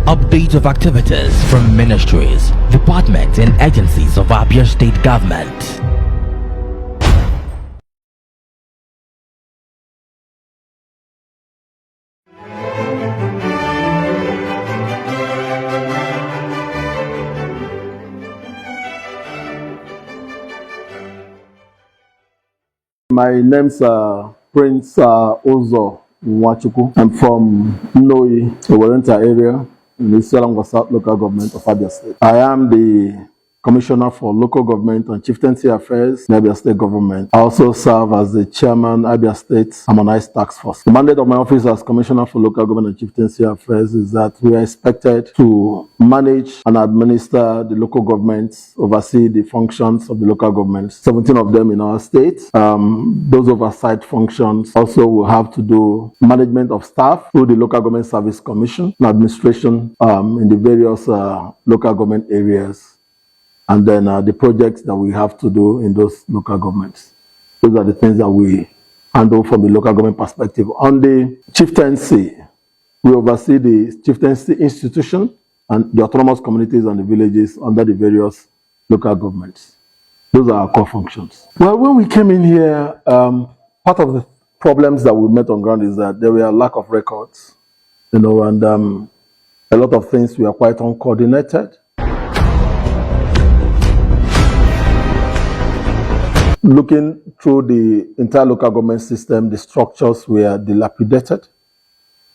Update of activities from ministries, departments and agencies of Abia State Government. My name's Prince Ozo Nwachukwu. I'm from Noi, Owerenta area in the Selangor South Local Government of Abia State. I am the Commissioner for Local Government and Chieftaincy Affairs in Abia State Government. I also serve as the Chairman Abia State Harmonized Task Force. The mandate of my office as Commissioner for Local Government and Chieftaincy Affairs is that we are expected to manage and administer the local governments, oversee the functions of the local governments, 17 of them in our state. Those oversight functions also will have to do management of staff through the Local Government Service Commission and administration in the various local government areas. And then the projects that we have to do in those local governments. Those are the things that we handle from the local government perspective. On the chieftaincy, we oversee the chieftaincy institution and the autonomous communities and the villages under the various local governments. Those are our core functions. Well, when we came in here, part of the problems that we met on ground is that there were a lack of records, and a lot of things were quite uncoordinated. Looking through the entire local government system, the structures were dilapidated.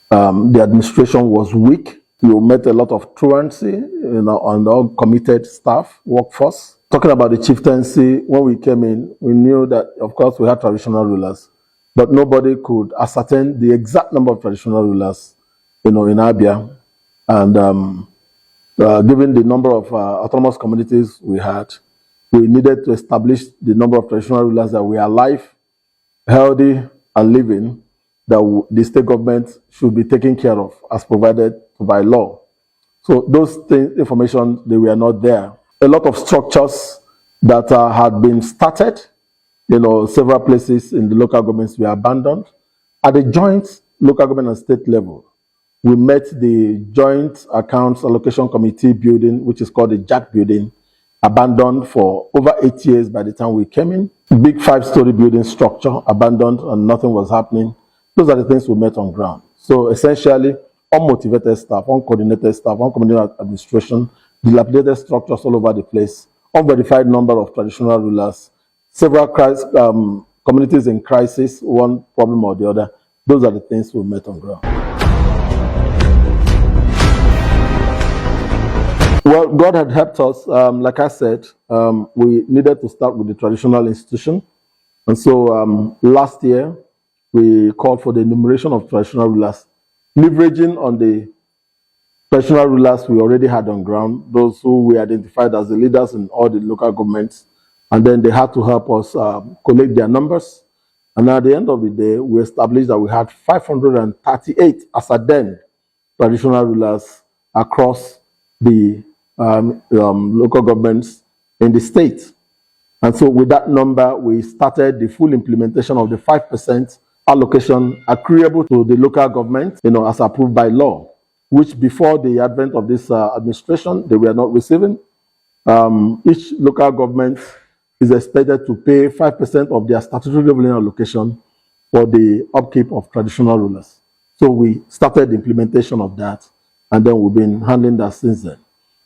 The administration was weak. We met a lot of truancy, on all committed staff, workforce. Talking about the chieftaincy, when we came in, we knew that, of course, we had traditional rulers, but nobody could ascertain the exact number of traditional rulers, in Abia. And given the number of autonomous communities we had, we needed to establish the number of traditional rulers that were alive, healthy, and living, that the state government should be taking care of as provided by law. So those information, they were not there. A lot of structures that had been started, several places in the local governments were abandoned. At the joint local government and state level, we met the Joint Accounts Allocation Committee building, which is called the JAC building, abandoned for over 8 years by the time we came in. Big 5-story building structure, abandoned, and nothing was happening. Those are the things we met on ground. So essentially, unmotivated staff, uncoordinated staff, uncoordinated administration, dilapidated structures all over the place, unverified number of traditional rulers, several communities in crisis, one problem or the other. Those are the things we met on ground. Well, God had helped us. Like I said, we needed to start with the traditional institution. And so last year, we called for the enumeration of traditional rulers, leveraging on the traditional rulers we already had on ground, those who we identified as the leaders in all the local governments. And then they had to help us collect their numbers. And at the end of the day, we established that we had 538 as at then traditional rulers across the local governments in the state. And so with that number, we started the full implementation of the 5% allocation accruable to the local government, as approved by law, which before the advent of this administration, they were not receiving. Each local government is expected to pay 5% of their statutory revenue allocation for the upkeep of traditional rulers. So we started the implementation of that, and then we've been handling that since then.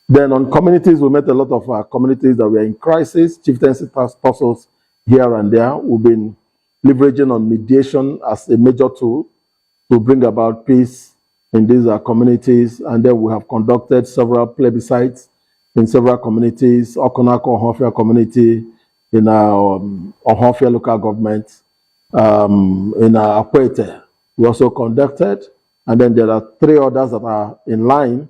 Then on communities, we met a lot of communities that were in crisis, chieftaincy task forces here and there. We've been leveraging on mediation as a major tool to bring about peace in these communities. And then we have conducted several plebiscites in several communities, Okonako Ohofia community, in our Ohofia local government, in Akwete. We also conducted, and then there are 3 others that are in line,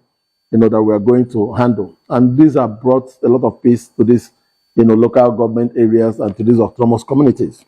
that we are going to handle. And these have brought a lot of peace to these, local government areas and to these autonomous communities.